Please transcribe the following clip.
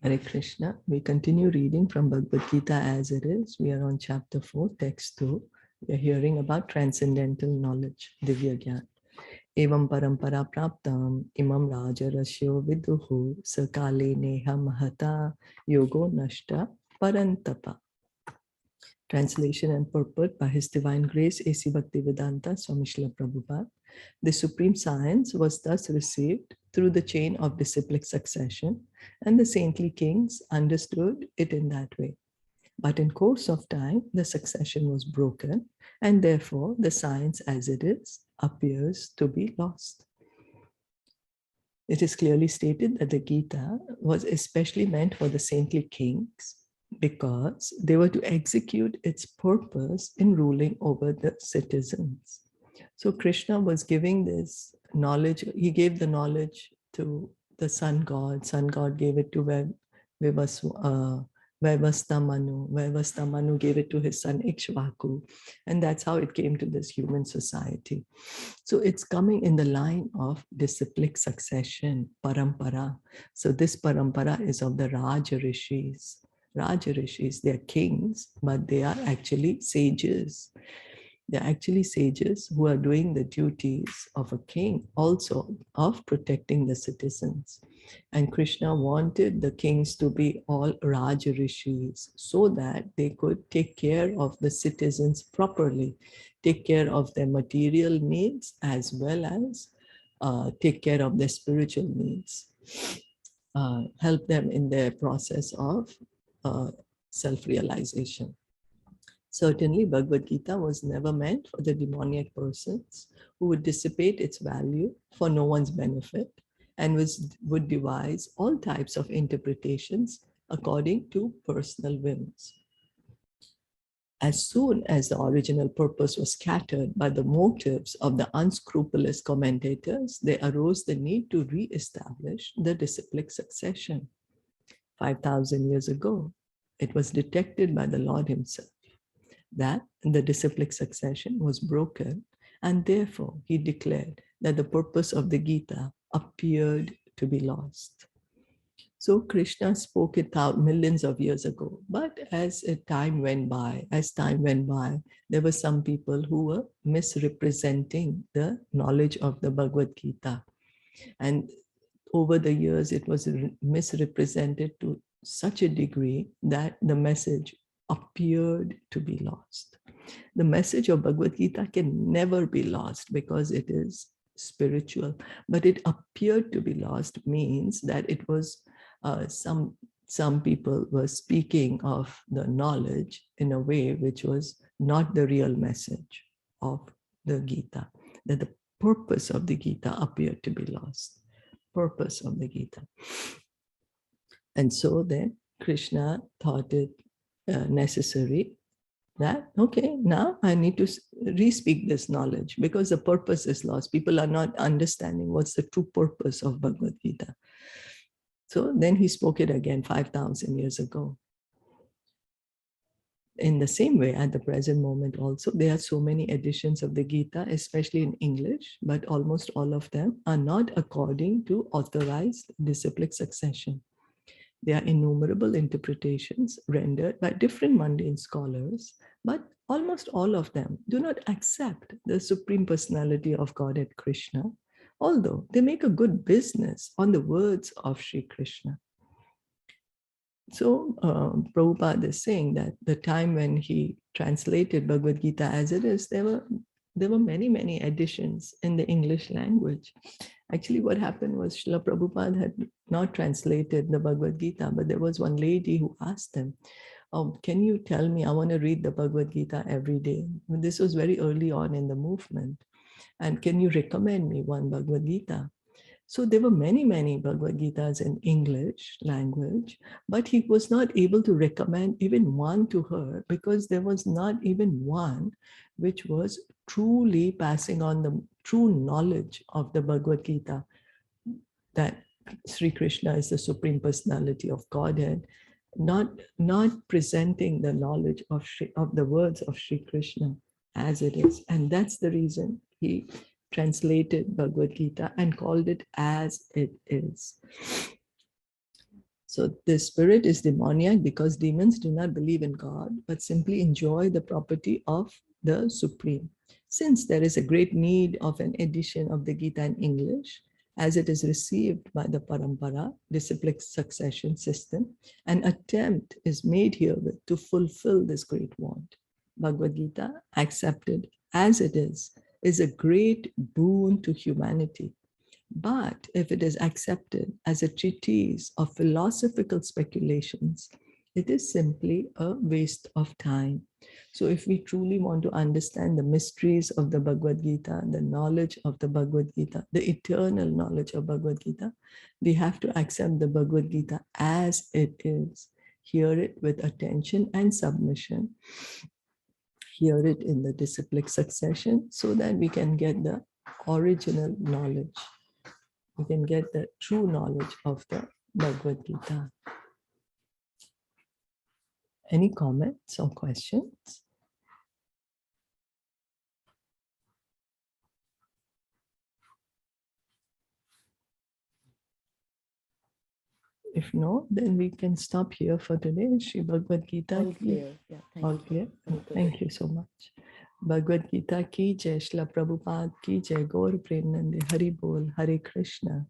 Hare Krishna. We continue reading from Bhagavad Gita as it is. We are on chapter 4, text 2. We are hearing about transcendental knowledge, Divya Gyan. Evam parampara praptam imam rajarasyo viduhu sakale neha mahata yogo nashta parantapa. Translation and purport by His Divine Grace A.C. Bhaktivedanta Swami Srila Prabhupada. The supreme science was thus received through the chain of disciplic succession, and the saintly kings understood it in that way. But in course of time, the succession was broken, and therefore the science as it is appears to be lost. It is clearly stated that the Gita was especially meant for the saintly kings because they were to execute its purpose in ruling over the citizens. So Krishna was giving this knowledge. He gave the knowledge to the sun god. Sun god gave it to Vivastamanu. Vivastamanu gave it to his son Ikshvaku. And that's how it came to this human society. So it's coming in the line of disciplic succession, parampara. So this parampara is of the Raja Rishis. Raja Rishis, they are kings, but they are actually sages. They're actually sages who are doing the duties of a king, also of protecting the citizens. And Krishna wanted the kings to be all Raja Rishis so that they could take care of the citizens properly, take care of their material needs as well as take care of their spiritual needs, help them in their process of self-realization. Certainly, Bhagavad Gita was never meant for the demoniac persons who would dissipate its value for no one's benefit and would devise all types of interpretations according to personal whims. As soon as the original purpose was scattered by the motives of the unscrupulous commentators, there arose the need to re-establish the disciplic succession. 5,000 years ago, it was detected by the Lord himself that the disciplic succession was broken, and therefore he declared that the purpose of the Gita appeared to be lost. So Krishna spoke it out millions of years ago, but as time went by, there were some people who were misrepresenting the knowledge of the Bhagavad Gita. And over the years, it was misrepresented to such a degree that the message appeared to be lost. The message of Bhagavad Gita can never be lost because it is spiritual, but it appeared to be lost means that it was some people were speaking of the knowledge in a way which was not the real message of the Gita, that the purpose of the Gita appeared to be lost. Purpose of the Gita. And so then Krishna thought it necessary that, okay, now I need to re-speak this knowledge because the purpose is lost. People are not understanding what's the true purpose of Bhagavad Gita. So then he spoke it again 5,000 years ago. In the same way, at the present moment also, there are so many editions of the Gita, especially in English, but almost all of them are not according to authorized disciplic succession. There are innumerable interpretations rendered by different mundane scholars, but almost all of them do not accept the Supreme Personality of Godhead Krishna, although they make a good business on the words of Sri Krishna. So Prabhupada is saying that the time when he translated Bhagavad Gita as it is, there were many, many editions in the English language. Actually, what happened was Srila Prabhupada had not translated the Bhagavad Gita, but there was one lady who asked him, oh, can you tell me, I want to read the Bhagavad Gita every day. This was very early on in the movement. And can you recommend me one Bhagavad Gita? So there were many, many Bhagavad Gitas in English language, but he was not able to recommend even one to her because there was not even one which was truly passing on the true knowledge of the Bhagavad Gita, that Sri Krishna is the Supreme Personality of Godhead, not presenting the knowledge of the words of Sri Krishna as it is. And that's the reason he translated Bhagavad Gita and called it as it is. So the spirit is demoniac because demons do not believe in God, but simply enjoy the property of the Supreme. Since there is a great need of an edition of the Gita in English, as it is received by the Parampara, disciplic succession system, an attempt is made herewith to fulfill this great want. Bhagavad Gita, accepted as it is a great boon to humanity. But if it is accepted as a treatise of philosophical speculations, it is simply a waste of time. So, if we truly want to understand the mysteries of the Bhagavad Gita, the knowledge of the Bhagavad Gita, the eternal knowledge of Bhagavad Gita, we have to accept the Bhagavad Gita as it is, hear it with attention and submission, hear it in the disciplic succession, so that we can get the original knowledge. We can get the true knowledge of the Bhagavad Gita. Any comments or questions? If no, then we can stop here for today. Shri Bhagavad Gita. All clear. Yeah, all clear. Thank you so much. Bhagavad Gita ki jai, Shila Prabhupada ki jai, Gaur Premanande, Hari Bol, Hare Krishna.